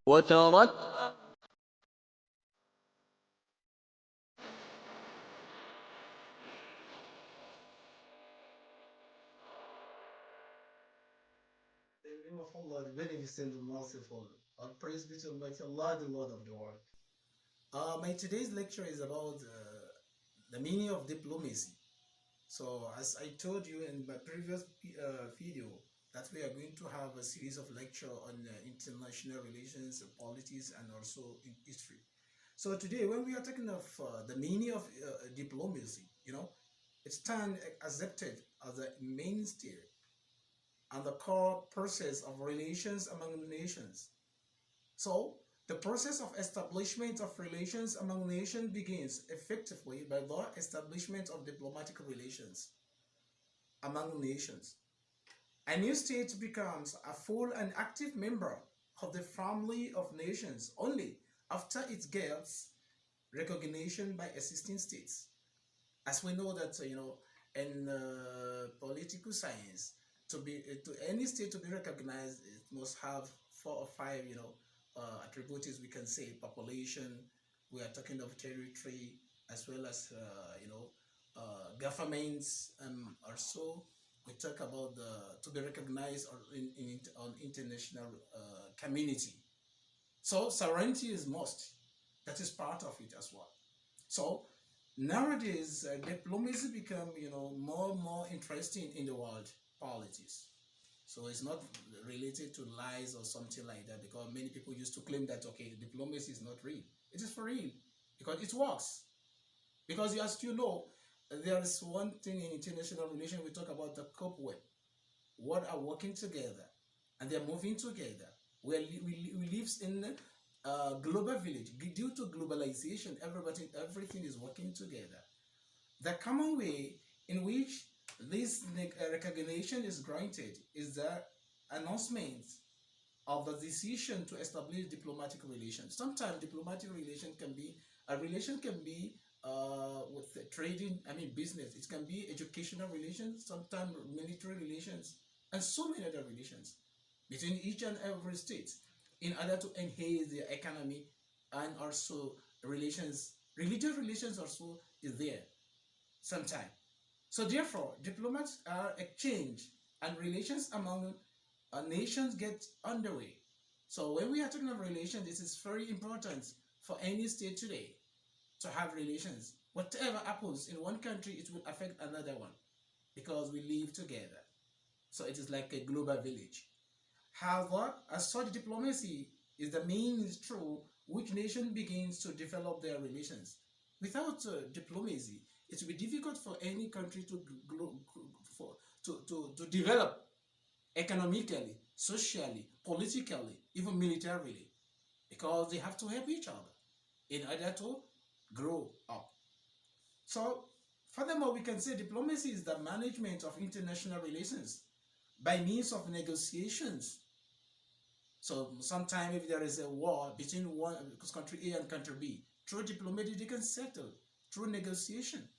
وترك In the name of Allah, the Beneficent, the Merciful. All praise be to Almighty Allah, the Lord of the world. My today's lecture is about the meaning of diplomacy. So, as I told you in my previous video, that we are going to have a series of lecture on international relations, politics, and also in history. So today, when we are talking of the meaning of diplomacy, it stands accepted as a mainstay and the core process of relations among nations. So, the process of establishment of relations among nations begins effectively by the establishment of diplomatic relations among nations. A new state becomes a full and active member of the family of nations only after it gets recognition by existing states. As we know that in political science, to any state to be recognized, it must have 4 or 5 attributes. We can say population. We are talking of territory as well as governments. Also, we talk about the to be recognized on international community. So sovereignty is must. That is part of it as well. So nowadays, diplomacy become more and more interesting in the world politics. So it's not related to lies or something like that, because many people used to claim that okay, diplomacy is not real. It is for real because it works. Because as you know, there is one thing in international relations we talk about the cobweb. What are working together and they're moving together. We live in a global village. Due to globalization, everything is working together. The common way in which this recognition is granted is the announcement of the decision to establish diplomatic relations. Sometimes diplomatic relation can be a relation can be with trading, I mean business. It can be educational relations, sometimes military relations, and so many other relations between each and every state in order to enhance their economy and also relations. Religious relations also is there sometimes. So therefore, diplomats are exchanged and relations among nations get underway. So when we are talking about relations, this is very important for any state today to have relations. Whatever happens in one country, it will affect another one because we live together. So it is like a global village. However, as such, diplomacy is the means through which nation begins to develop their relations. Without diplomacy, it will be difficult for any country to develop economically, socially, politically, even militarily, because they have to help each other in order to grow up. So, furthermore, we can say diplomacy is the management of international relations by means of negotiations. So, sometimes if there is a war between one country A and country B, through diplomacy they can settle through negotiation.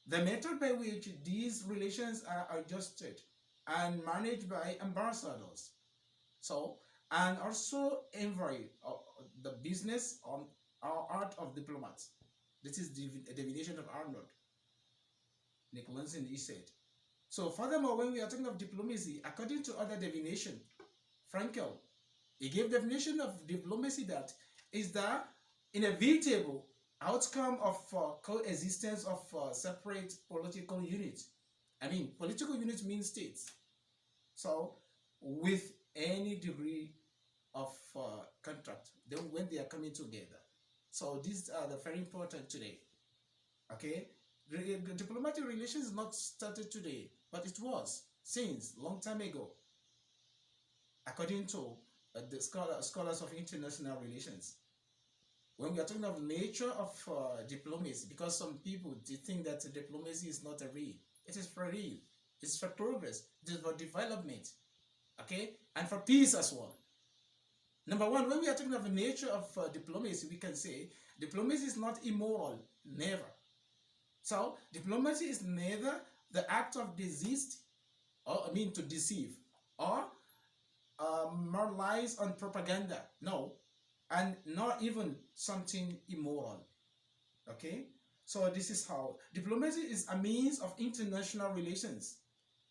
The method by which these relations are adjusted and managed by ambassadors. So, and also envoy the business on our art of diplomats. This is the definition of Arnold Nicholasson, he said. So, furthermore, when we are talking of diplomacy, according to other definition, Frankel, he gave definition of diplomacy that is the inevitable outcome of coexistence of separate political units. I mean, political units mean states. So, with any degree of contract, then when they are coming together. So these are the very important today. Okay, diplomatic relations not started today, but it was since long time ago, according to the scholars of international relations. When we are talking of nature of diplomacy, because some people they think that diplomacy is not a real, it is for real, it's for progress, it is for development, okay, and for peace as well. Number one, when we are talking of the nature of diplomacy, we can say diplomacy is not immoral, never. So diplomacy is neither the act of deceit, or I mean to deceive, or more lies on propaganda. No, and not even something immoral. Okay, so this is how diplomacy is a means of international relations.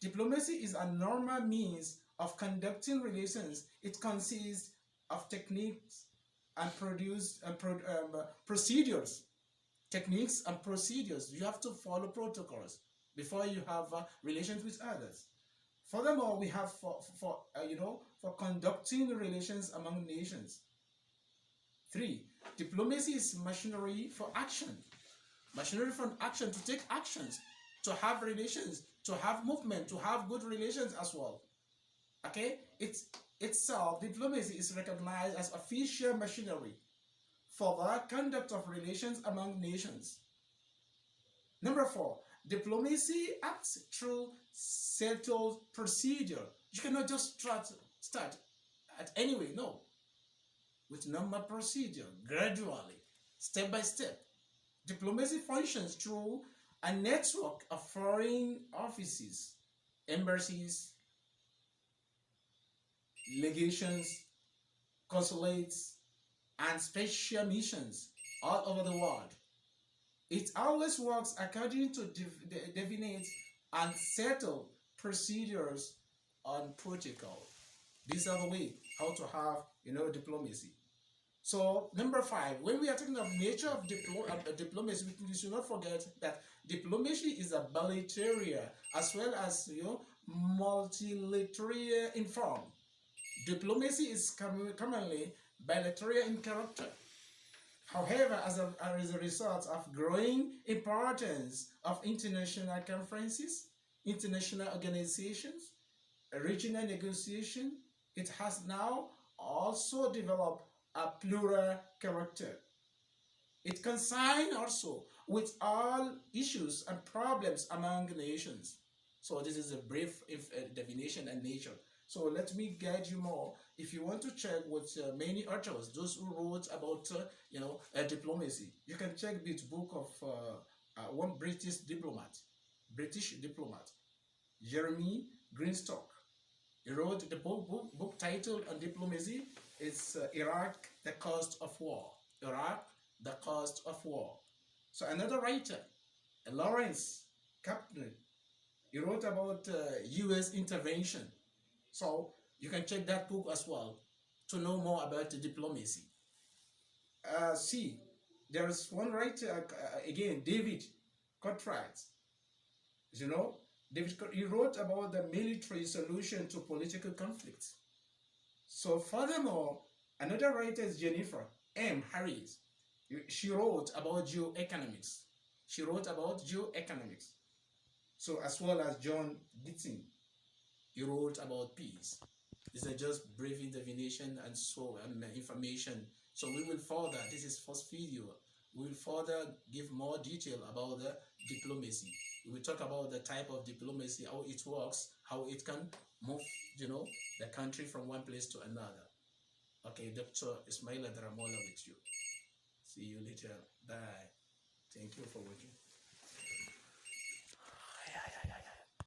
Diplomacy is a normal means of conducting relations. It consists of techniques and procedures. Techniques and procedures. You have to follow protocols before you have relations with others. Furthermore, we have for conducting relations among nations. 3. Diplomacy is machinery for action. Machinery for action, to take actions, to have relations, to have movement, to have good relations as well. Okay? Itself, diplomacy is recognized as official machinery for the conduct of relations among nations. Number 4, diplomacy acts through settled procedure. You cannot just start at any way, no. With normal procedure, gradually, step by step. Diplomacy functions through a network of foreign offices, embassies, legations, consulates, and special missions all over the world. It always works according to definite and settled procedures and protocol. These are the way how to have diplomacy. So number 5, when we are talking of nature of diplomacy, we should not forget that diplomacy is a bilateral as well as multilateral in form. Diplomacy is commonly bilateral in character. However, as a result of growing importance of international conferences, international organizations, regional negotiation, it has now also developed a plural character. It concerns also with all issues and problems among nations. So this is a brief definition and nature. So let me guide you more. If you want to check with many authors, those who wrote about diplomacy, you can check this book of one British diplomat, Jeremy Greenstock. He wrote the book title on diplomacy. It's Iraq, the Cost of War. Iraq, the Cost of War. So another writer, Lawrence Kaplan, he wrote about U.S. intervention. So you can check that book as well to know more about the diplomacy. See, there is one writer, again, David Cartwright. He wrote about the military solution to political conflicts. So furthermore, another writer is Jennifer M. Harris. She wrote about geoeconomics. So as well as John Gittin, he wrote about peace. These are just brief definition and information. So we will further, this is first video, we will further give more detail about the diplomacy. We will talk about the type of diplomacy, how it works, how it can move, the country from one place to another. Okay, Dr. Ismail Adaramola with you. See you later. Bye. Thank you for watching.